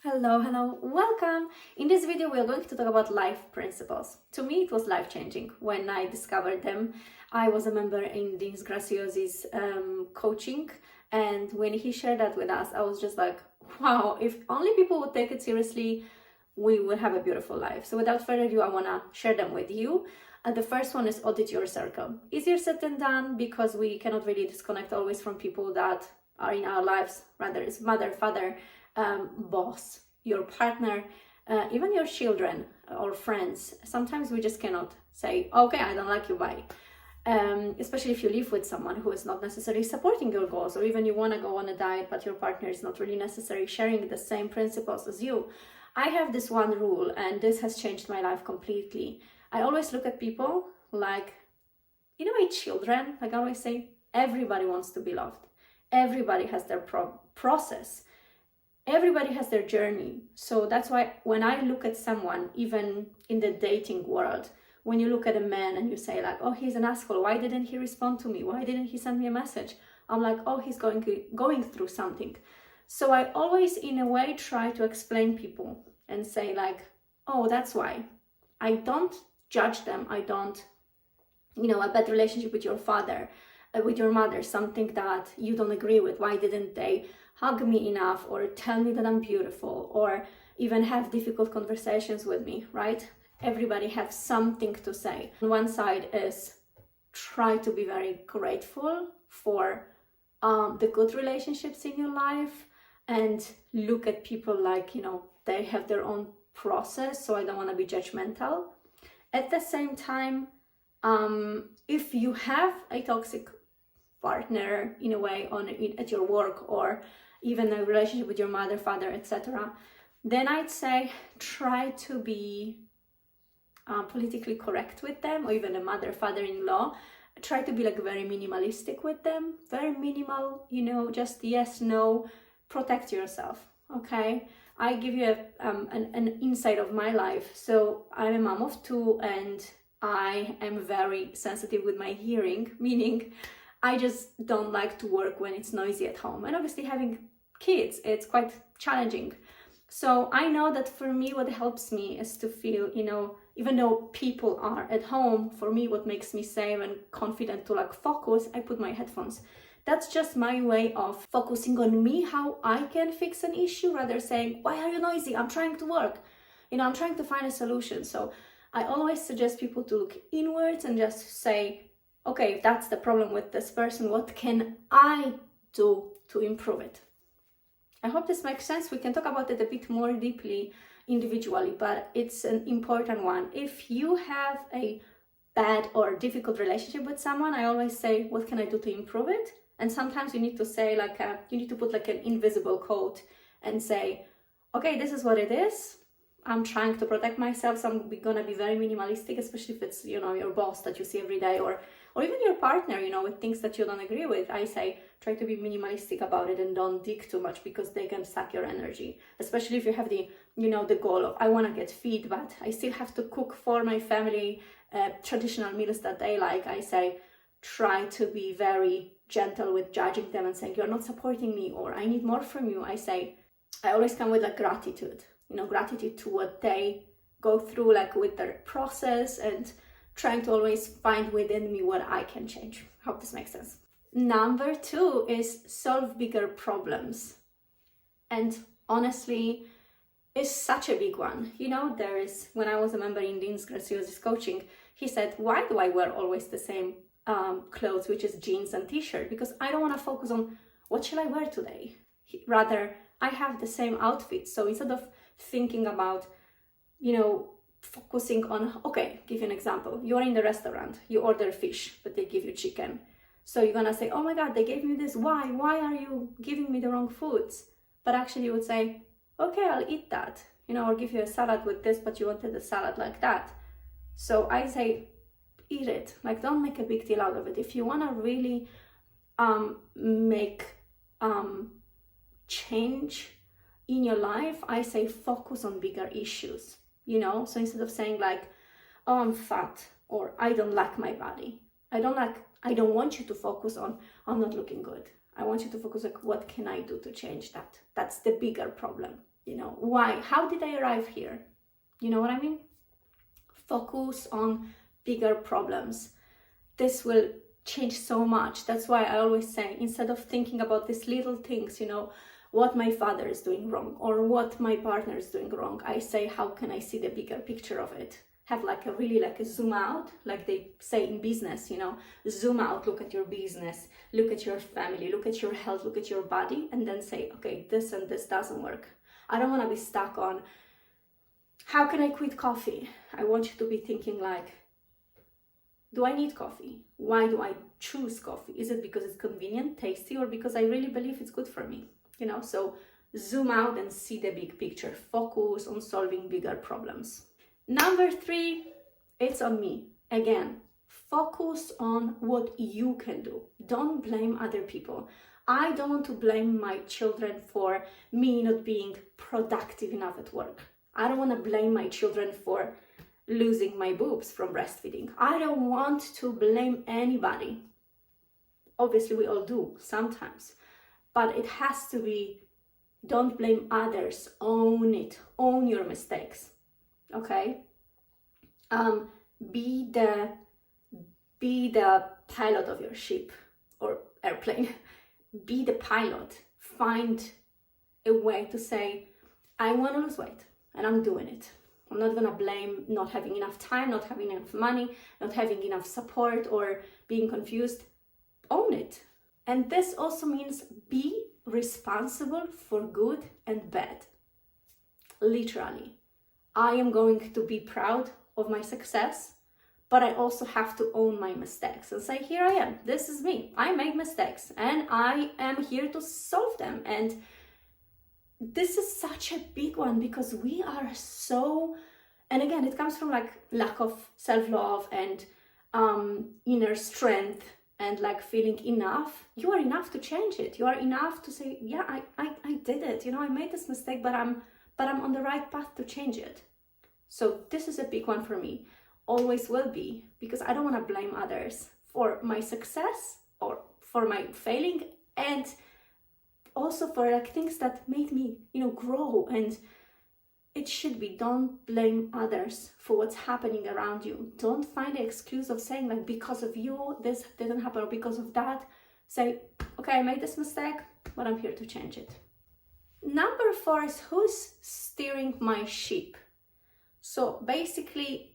Hello, welcome. In this video, we are going to talk about life principles. To me, it was life-changing when I discovered them. I was a member in Dean Graciosi's coaching, and when he shared that with us, I was just like, wow, if only people would take it seriously, we would have a beautiful life. So without further ado, I want to share them with you. The first one is audit your circle. Easier said than done because we cannot really disconnect always from people that are in our lives, rather it's mother, father, boss, your partner, even your children or friends. Sometimes we just cannot say, okay, I don't like you, bye. Especially if you live with someone who is not necessarily supporting your goals, or even you want to go on a diet, but your partner is not really necessarily sharing the same principles as you. I have this one rule, and this has changed my life completely. I always look at people like, children. Like I always say, everybody wants to be loved. Everybody has their process. Everybody has their journey. So that's why when I look at someone, even in the dating world, when you look at a man and you say like, oh, he's an asshole, why didn't he respond to me? Why didn't he send me a message? I'm like, oh, he's going through something. So I always, in a way, try to explain people and say like, oh, that's why. I don't judge them. I don't, a bad relationship with your father, with your mother, something that you don't agree with. Why didn't they hug me enough, or tell me that I'm beautiful, or even have difficult conversations with me, right? Everybody has something to say. On one side is try to be very grateful for the good relationships in your life, and look at people like, they have their own process, so I don't want to be judgmental. At the same time, if you have a toxic partner in a way at your work, or even a relationship with your mother, father, etc., then I'd say try to be politically correct with them, or even a mother, father-in-law. Try to be like very minimalistic with them, very minimal, just yes, no, protect yourself, okay? I give you an insight of my life. So I'm a mom of two, and I am very sensitive with my hearing, meaning I just don't like to work when it's noisy at home. And obviously having kids, it's quite challenging. So I know that for me, what helps me is to feel, even though people are at home, for me, what makes me safe and confident to focus, I put my headphones. That's just my way of focusing on me, how I can fix an issue, rather saying, why are you noisy? I'm trying to work. I'm trying to find a solution. So I always suggest people to look inwards and just say, okay, if that's the problem with this person, what can I do to improve it? I hope this makes sense. We can talk about it a bit more deeply individually, but it's an important one. If you have a bad or difficult relationship with someone, I always say, what can I do to improve it? And sometimes you need to say you need to put an invisible quote and say, okay, this is what it is. I'm trying to protect myself, so I'm gonna be very minimalistic, especially if it's, your boss that you see every day, or even your partner, with things that you don't agree with. I say, try to be minimalistic about it and don't dig too much, because they can suck your energy. Especially if you have the goal of, I want to get fit, but I still have to cook for my family traditional meals that they like. I say, try to be very gentle with judging them and saying, you're not supporting me, or I need more from you. I always come with gratitude, gratitude to what they go through, with their process, and trying to always find within me what I can change. Hope this makes sense. Number 2 is solve bigger problems. And honestly, it's such a big one. When I was a member in Dean Graciosi's coaching, he said, why do I wear always the same clothes, which is jeans and t-shirt? Because I don't want to focus on what shall I wear today. Rather, I have the same outfit. So instead of thinking about, focusing on, okay, give you an example. You're in the restaurant, you order fish, but they give you chicken. So you're gonna say, oh my God, they gave me this. Why? Why are you giving me the wrong foods? But actually you would say, okay, I'll eat that, or give you a salad with this, but you wanted a salad like that. So I say, eat it. Don't make a big deal out of it. If you wanna really make change in your life, I say focus on bigger issues. So instead of saying oh, I'm fat, or I don't like my body, I don't want you to focus on, I'm not looking good. I want you to focus what can I do to change that? That's the bigger problem. Why? How did I arrive here? You know what I mean? Focus on bigger problems. This will change so much. That's why I always say, instead of thinking about these little things, what my father is doing wrong or what my partner is doing wrong, I say, how can I see the bigger picture of it? Have a zoom out, like they say in business, zoom out, look at your business, look at your family, look at your health, look at your body, and then say, okay, this and this doesn't work. I don't want to be stuck on, how can I quit coffee? I want you to be thinking like, do I need coffee? Why do I choose coffee? Is it because it's convenient, tasty, or because I really believe it's good for me? So zoom out and see the big picture. Focus on solving bigger problems. Number 3, it's on me. Again, focus on what you can do. Don't blame other people. I don't want to blame my children for me not being productive enough at work. I don't want to blame my children for losing my boobs from breastfeeding. I don't want to blame anybody. Obviously, we all do sometimes. But it has to be, don't blame others. Own it. Own your mistakes. Okay? Be the pilot of your ship or airplane. Be the pilot. Find a way to say, I want to lose weight and I'm doing it. I'm not going to blame not having enough time, not having enough money, not having enough support, or being confused. Own it. And this also means be responsible for good and bad. Literally. I am going to be proud of my success, but I also have to own my mistakes and say, here I am. This is me. I made mistakes and I am here to solve them. And this is such a big one because we are so, and again, it comes from like lack of self-love and inner strength and like feeling enough. You are enough to change it. You are enough to say, yeah, I did it. I made this mistake, but I'm on the right path to change it. So this is a big one for me. Always will be, because I don't want to blame others for my success or for my failing, and also for like things that made me, grow. And it should be, don't blame others for what's happening around you. Don't find the excuse of saying like, because of you, this didn't happen, or because of that. Say, okay, I made this mistake, but I'm here to change it. Number 4 is, who's steering my ship? So basically,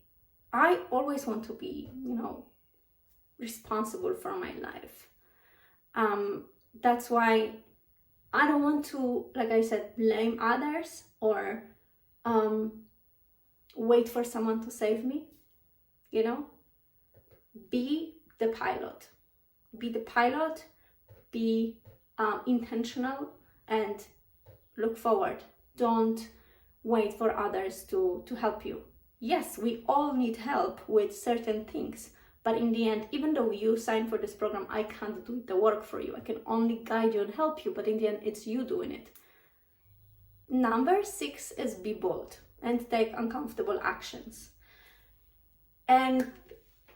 I always want to be, responsible for my life. That's why I don't want to, like I said, blame others or wait for someone to save me. Be the pilot. Be the pilot, be intentional, and look forward. Don't wait for others to help you. Yes, we all need help with certain things, but in the end, even though you sign for this program, I can't do the work for you. I can only guide you and help you, but in the end, it's you doing it. Number 6 is be bold and take uncomfortable actions. And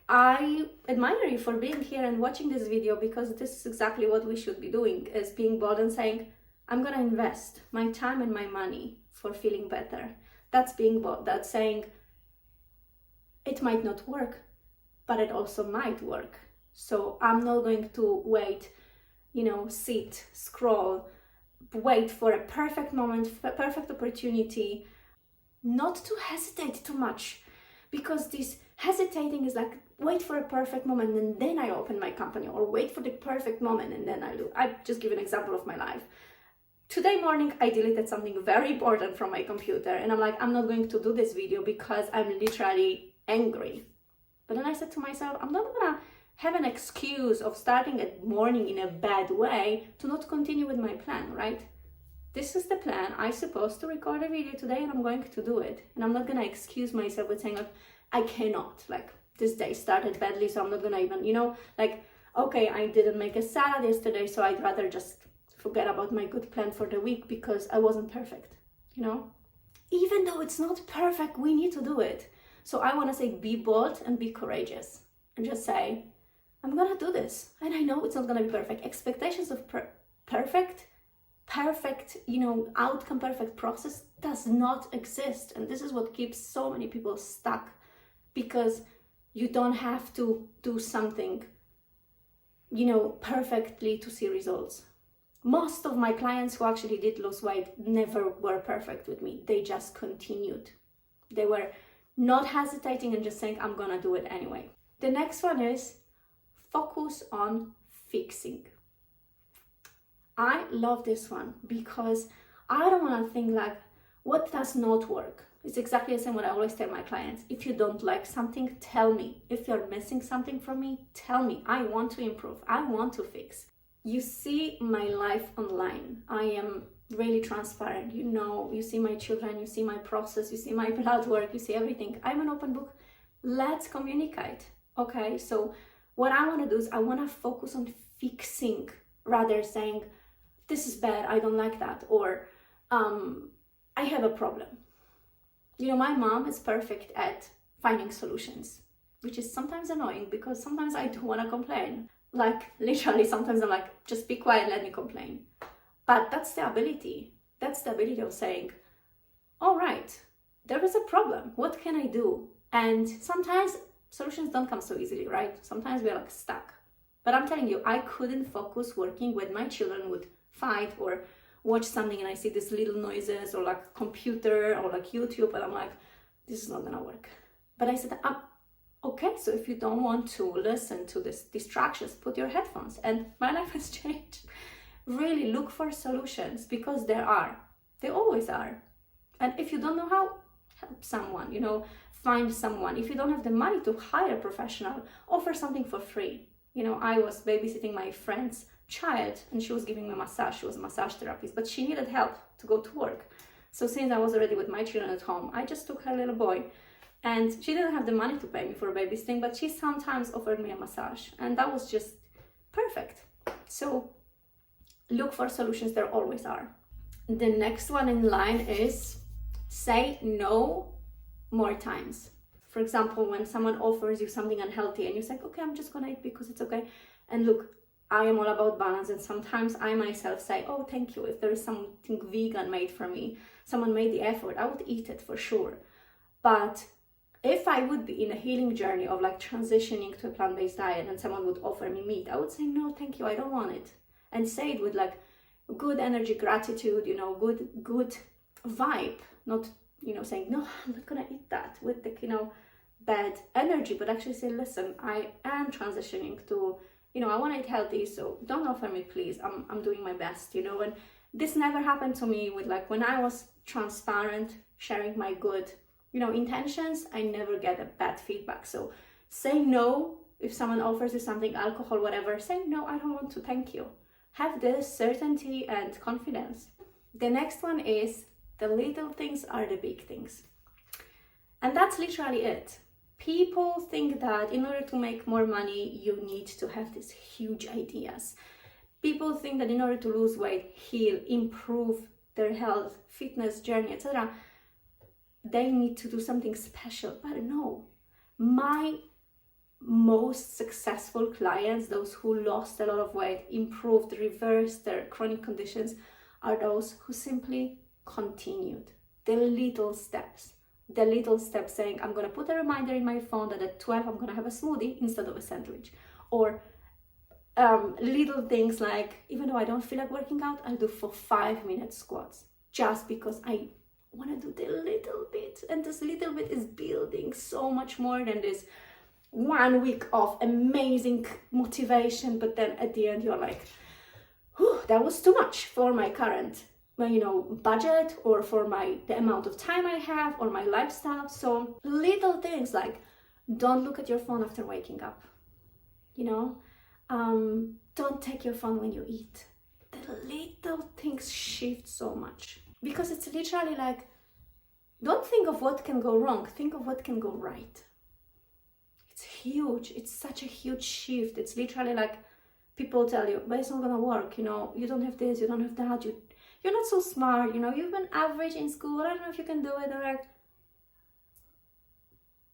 I admire you for being here and watching this video, because this is exactly what we should be doing, is being bold and saying, I'm gonna invest my time and my money for feeling better. That's being bold. That's saying, it might not work, but it also might work. So I'm not going to wait, sit, scroll, wait for a perfect moment, perfect opportunity, not to hesitate too much, because this hesitating is like, wait for a perfect moment and then I open my company, or wait for the perfect moment and then I do. I just give an example of my life. Today morning, I deleted something very important from my computer, and I'm like, I'm not going to do this video because I'm literally angry. But then I said to myself, I'm not gonna have an excuse of starting a morning in a bad way to not continue with my plan, right? This is the plan. I'm supposed to record a video today and I'm going to do it. And I'm not gonna excuse myself with saying, like, I cannot, like, this day started badly, so I'm not gonna even, okay, I didn't make a salad yesterday, so I'd rather just forget about my good plan for the week because I wasn't perfect, Even though it's not perfect, we need to do it. So I want to say, be bold and be courageous, and just say, I'm gonna do this, and I know it's not gonna be perfect. Expectations of perfect perfect, you know, outcome perfect process does not exist. And this is what keeps so many people stuck, because you don't have to do something, you know, perfectly to see results. Most of my clients who actually did lose weight never were perfect with me. They just continued. They were not hesitating and just saying, I'm gonna do it anyway. The next one is focus on fixing. I love this one because I don't want to think like, what does not work? It's exactly the same what I always tell my clients. If you don't like something, tell me. If you're missing something from me, tell me. I want to improve. I want to fix. You see my life online. I am really transparent. You know, you see my children, you see my process, you see my blood work, you see everything. I'm an open book. Let's communicate. Okay, so what I want to do is I want to focus on fixing rather saying, this is bad, I don't like that, or I have a problem. You know, my mom is perfect at finding solutions, which is sometimes annoying because sometimes I do want to complain. Like literally sometimes I'm like, just be quiet, let me complain. But that's the ability. That's the ability of saying, all right, there is a problem. What can I do? And sometimes solutions don't come so easily, right? Sometimes we're like stuck. But I'm telling you, I couldn't focus working with my children would fight or watch something and I see these little noises or like computer or like YouTube and I'm like, this is not gonna work. But I said, okay, so if you don't want to listen to these distractions, put your headphones. And my life has changed. Really look for solutions because there are. They always are. And if you don't know how, help someone, you know, find someone. If you don't have the money to hire a professional, offer something for free. You know, I was babysitting my friend's child and she was giving me a massage. She was a massage therapist, but she needed help to go to work. So since I was already with my children at home, I just took her little boy. And she didn't have the money to pay me for babysitting, but she sometimes offered me a massage. And that was just perfect. So look for solutions, there always are. The next one in line is say no more times. For example, when someone offers you something unhealthy and you say, okay, I'm just gonna eat because it's okay. And look, I am all about balance. And sometimes I myself say, oh, thank you. If there is something vegan made for me, someone made the effort, I would eat it for sure. But if I would be in a healing journey of like transitioning to a plant-based diet and someone would offer me meat, I would say, no, thank you, I don't want it. And say it with like good energy, gratitude, you know, good vibe, not, you know, saying, no, I'm not gonna eat that with the, you know, bad energy, but actually say, listen, I am transitioning to, you know, I want to eat healthy, so don't offer me, please. I'm doing my best, you know. And this never happened to me with like when I was transparent, sharing my good, you know, intentions, I never get a bad feedback. So say no if someone offers you something, alcohol, whatever, say no, I don't want to, thank you. Have this certainty and confidence. The next one is the little things are the big things. And that's literally it. People think that in order to make more money, you need to have these huge ideas. People think that in order to lose weight, heal, improve their health, fitness journey, etc., they need to do something special. But no, my most successful clients, those who lost a lot of weight, improved, reversed their chronic conditions, are those who simply continued. The little steps saying, I'm going to put a reminder in my phone that at 12 I'm going to have a smoothie instead of a sandwich. Or little things like, even though I don't feel like working out, I'll do for 5-minute squats just because I want to do the little bit. And this little bit is building so much more than this 1 week of amazing motivation. But then at the end, you're like, that was too much for my current, you know, budget or for the amount of time I have or my lifestyle. So little things like don't look at your phone after waking up, you know, don't take your phone when you eat. The little things shift so much because it's literally like, don't think of what can go wrong, think of what can go right. It's huge. It's such a huge shift. It's literally like people tell you, but it's not gonna work, you know, you don't have this, you don't have that, you're not so smart, you know, you've been average in school, I don't know if you can do it. Or like,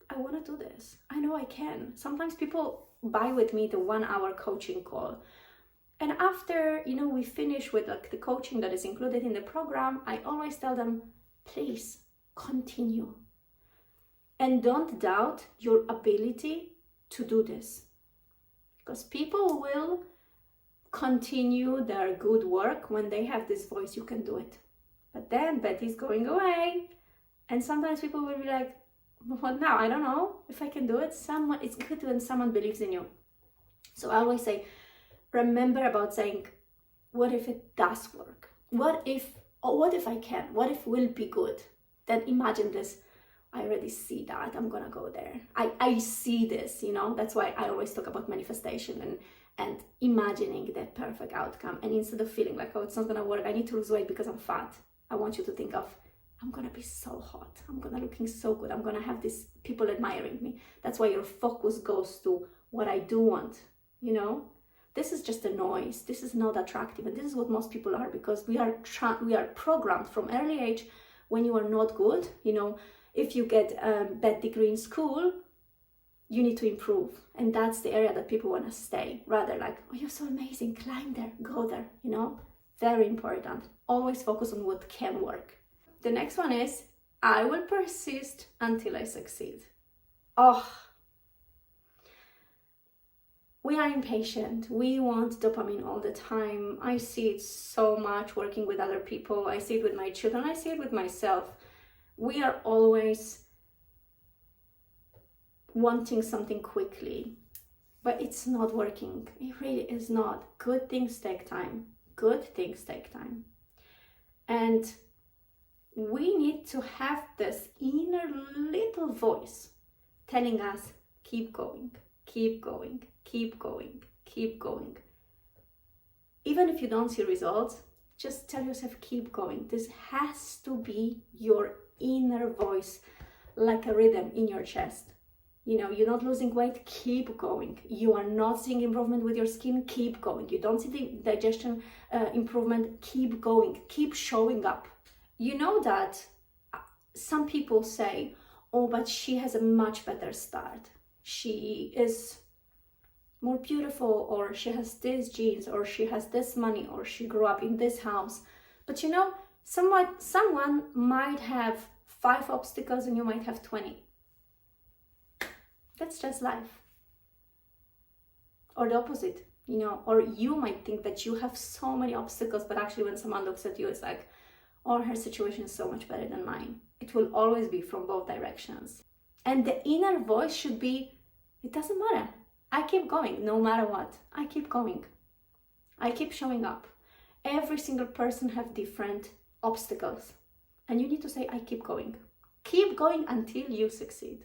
I want to do this. I know I can. Sometimes people buy with me the 1-hour coaching call And after, we finish with like the coaching that is included in the program, I always tell them, please continue. And don't doubt your ability to do this. Because people will continue their good work when they have this voice, you can do it. But then Betty's going away. And sometimes people will be like, what now? I don't know if I can do it. It's good when someone believes in you. So I always say, remember about saying, what if it does work? What if I can? What if will be good? Then imagine this. I already see that. I'm gonna go there. I see this, That's why I always talk about manifestation and imagining the perfect outcome. And instead of feeling like, oh, it's not gonna work, I need to lose weight because I'm fat, I want you to think of, I'm gonna be so hot. I'm gonna looking so good. I'm gonna have these people admiring me. That's why your focus goes to what I do want, This is just a noise. This is not attractive. And this is what most people are, because we are programmed from early age when you are not good, if you get a bad degree in school, you need to improve. And that's the area that people want to stay, rather like, oh, you're so amazing, climb there, go there, Very important. Always focus on what can work. The next one is, I will persist until I succeed. Oh, we are impatient. We want dopamine all the time. I see it so much working with other people. I see it with my children. I see it with myself. We are always wanting something quickly, but it's not working. It really is not. Good things take time. Good things take time. And we need to have this inner little voice telling us, keep going, keep going, keep going, keep going. Even if you don't see results, just tell yourself, keep going. This has to be your inner voice, like a rhythm in your chest. You're not losing weight, keep going. You are not seeing improvement with your skin, keep going. You don't see the digestion improvement, keep going, keep showing up. You know that some people say, oh, but she has a much better start. She is more beautiful, or she has these genes, or she has this money, or she grew up in this house. But someone might have 5 obstacles and you might have 20. That's just life. Or the opposite, or you might think that you have so many obstacles, but actually when someone looks at you, it's like, oh, her situation is so much better than mine. It will always be from both directions. And the inner voice should be, it doesn't matter. I keep going no matter what. I keep going. I keep showing up. Every single person have different obstacles. And you need to say, I keep going. Keep going until you succeed.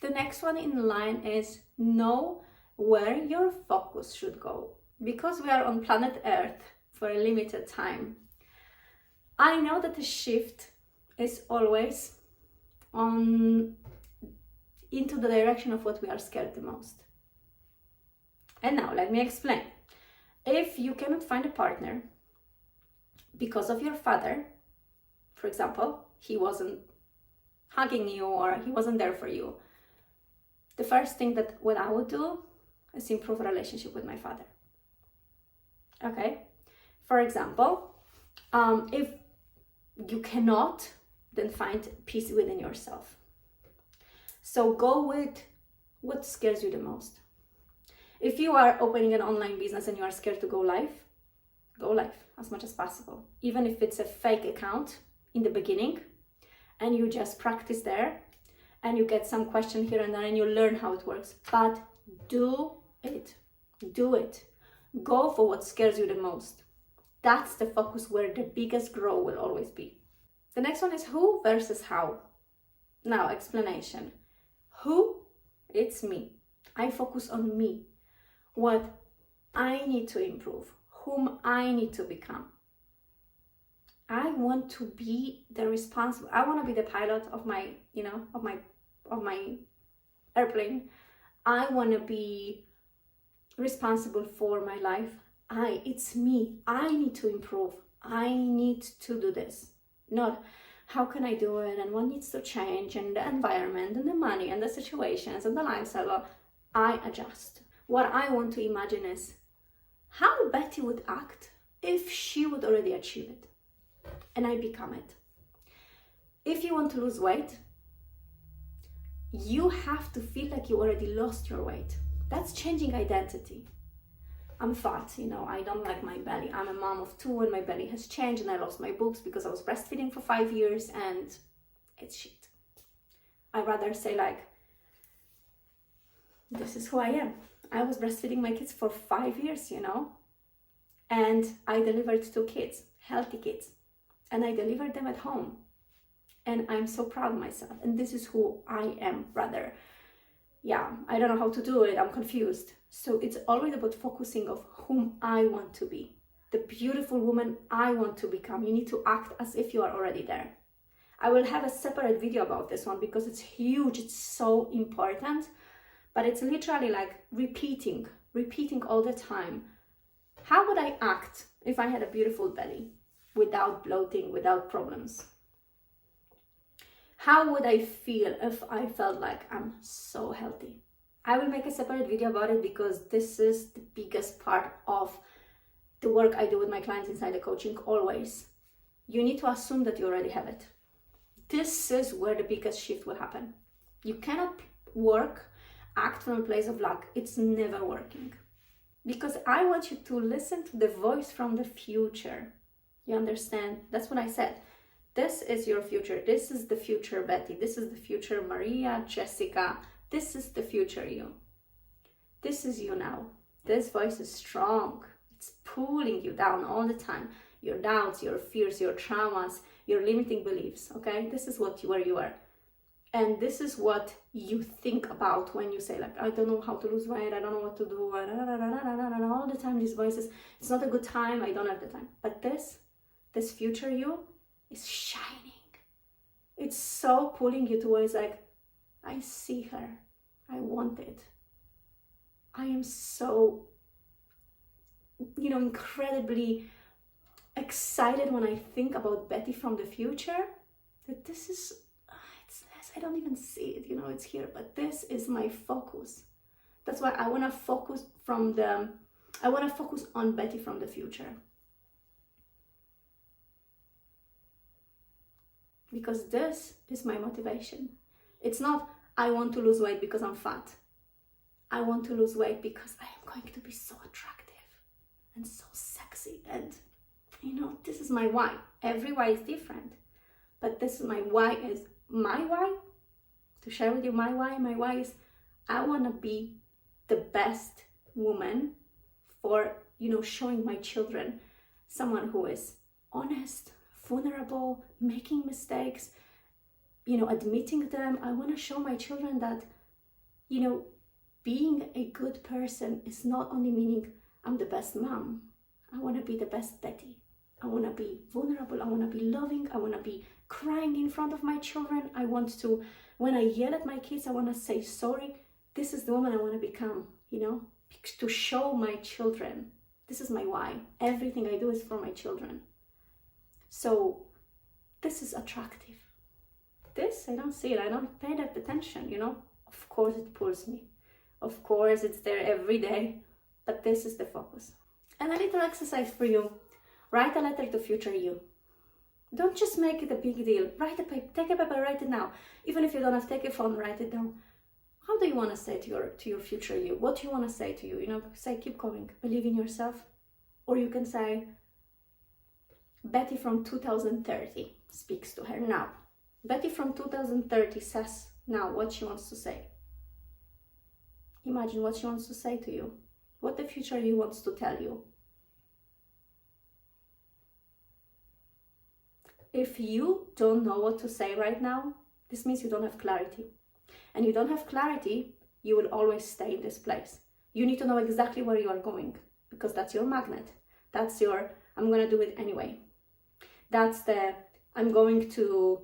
The next one in line is know where your focus should go. Because we are on planet Earth for a limited time, I know that the shift is always into the direction of what we are scared the most. And now let me explain. If you cannot find a partner because of your father, for example, he wasn't hugging you or he wasn't there for you, the first thing that what I would do is improve a relationship with my father. Okay? For example, if you cannot, then find peace within yourself. So go with what scares you the most. If you are opening an online business and you are scared to go live as much as possible. Even if it's a fake account in the beginning and you just practice there and you get some question here and there and you learn how it works. But do it. Do it. Go for what scares you the most. That's the focus where the biggest growth will always be. The next one is who versus how. Now, explanation. Who? It's me. I focus on me. What I need to improve. Whom I need to become. I want to be the responsible. I want to be the pilot of my, of my airplane. I want to be responsible for my life. It's me. I need to improve. I need to do this. Not how can I do it and what needs to change and the environment and the money and the situations and the lifestyle. I adjust. What I want to imagine is how Betty would act if she would already achieve it and I become it. If you want to lose weight, you have to feel like you already lost your weight. That's changing identity. I'm fat, I don't like my belly. I'm a mom of 2 and my belly has changed and I lost my boobs because I was breastfeeding for 5 years and it's shit. I'd rather say like, this is who I am. I was breastfeeding my kids for 5 years, and I delivered 2 kids, healthy kids, and I delivered them at home. And I'm so proud of myself. And this is who I am, rather. Yeah, I don't know how to do it. I'm confused. So it's always about focusing of whom I want to be. The beautiful woman I want to become. You need to act as if you are already there. I will have a separate video about this one because it's huge. It's so important. But it's literally like repeating all the time. How would I act if I had a beautiful belly without bloating, without problems? How would I feel if I felt like I'm so healthy? I will make a separate video about it because this is the biggest part of the work I do with my clients inside the coaching always. You need to assume that you already have it. This is where the biggest shift will happen. You cannot act from a place of lack. It's never working. Because I want you to listen to the voice from the future. You understand? That's what I said. This is your future. This is the future Betty. This is the future Maria, Jessica. This is the future you. This is you now. This voice is strong. It's pulling you down all the time. Your doubts, your fears, your traumas, your limiting beliefs. Okay? This is where you are. And this is what you think about when you say like, I don't know how to lose weight. I don't know what to do. All the time these voices. It's not a good time. I don't have the time. But this future you is shining. It's so pulling you towards like, I see her. I want it. I am so, incredibly excited when I think about Betty from the future, that this is, I don't even see it, it's here, but this is my focus. That's why I want to focus on Betty from the future. Because this is my motivation. It's not, I want to lose weight because I'm fat. I want to lose weight because I am going to be so attractive and so sexy. And, this is my why. Every why is different. But this is my why. To share with you my why. My why is I want to be the best woman for, showing my children someone who is honest, vulnerable, making mistakes, admitting them. I want to show my children that, being a good person is not only meaning I'm the best mom. I want to be the best Betty. I want to be vulnerable. I want to be loving. I want to be crying in front of my children. I want to, when I yell at my kids, I want to say sorry. This is the woman I want to become, to show my children. This is my why. Everything I do is for my children. So this is attractive. This, I don't see it. I don't pay that attention, Of course it pulls me. Of course it's there every day. But this is the focus. And a little exercise for you. Write a letter to future you. Don't just make it a big deal. Take a paper, write it now. Even if you don't have to take a phone, write it down. How do you want to say to your future you? What do you want to say to you? Say keep going. Believe in yourself. Or you can say, Betty from 2030 speaks to her now. Betty from 2030 says now what she wants to say. Imagine what she wants to say to you. What the future you wants to tell you. If you don't know what to say right now, this means you don't have clarity. And you don't have clarity, you will always stay in this place. You need to know exactly where you are going because that's your magnet. That's your, I'm going to do it anyway. That's I'm going to,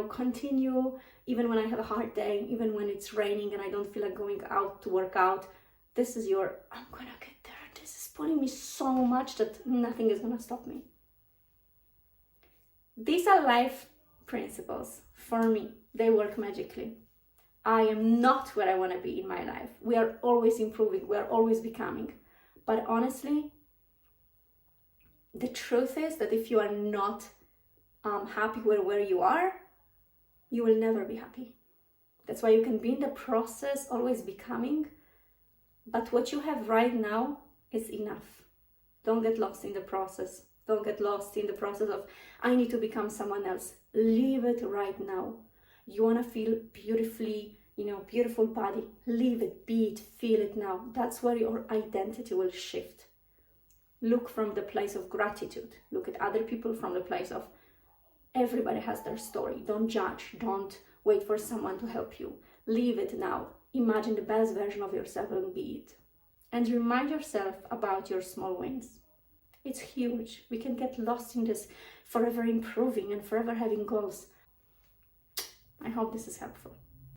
continue even when I have a hard day, even when it's raining and I don't feel like going out to work out. This is your, I'm going to get there. This is pulling me so much that nothing is going to stop me. These are life principles for me. They work magically. I am not where I want to be in my life. We are always improving, we are always becoming. But honestly, the truth is that if you are not happy where you are, you will never be happy. That's why you can be in the process, always becoming, but what you have right now is enough. Don't get lost in the process. Don't get lost in the process of, I need to become someone else. Leave it right now. You want to feel beautifully, beautiful body. Leave it, be it, feel it now. That's where your identity will shift. Look from the place of gratitude. Look at other people from the place of, everybody has their story. Don't judge. Don't wait for someone to help you. Leave it now. Imagine the best version of yourself and be it. And remind yourself about your small wins. It's huge. We can get lost in this forever improving and forever having goals. I hope this is helpful.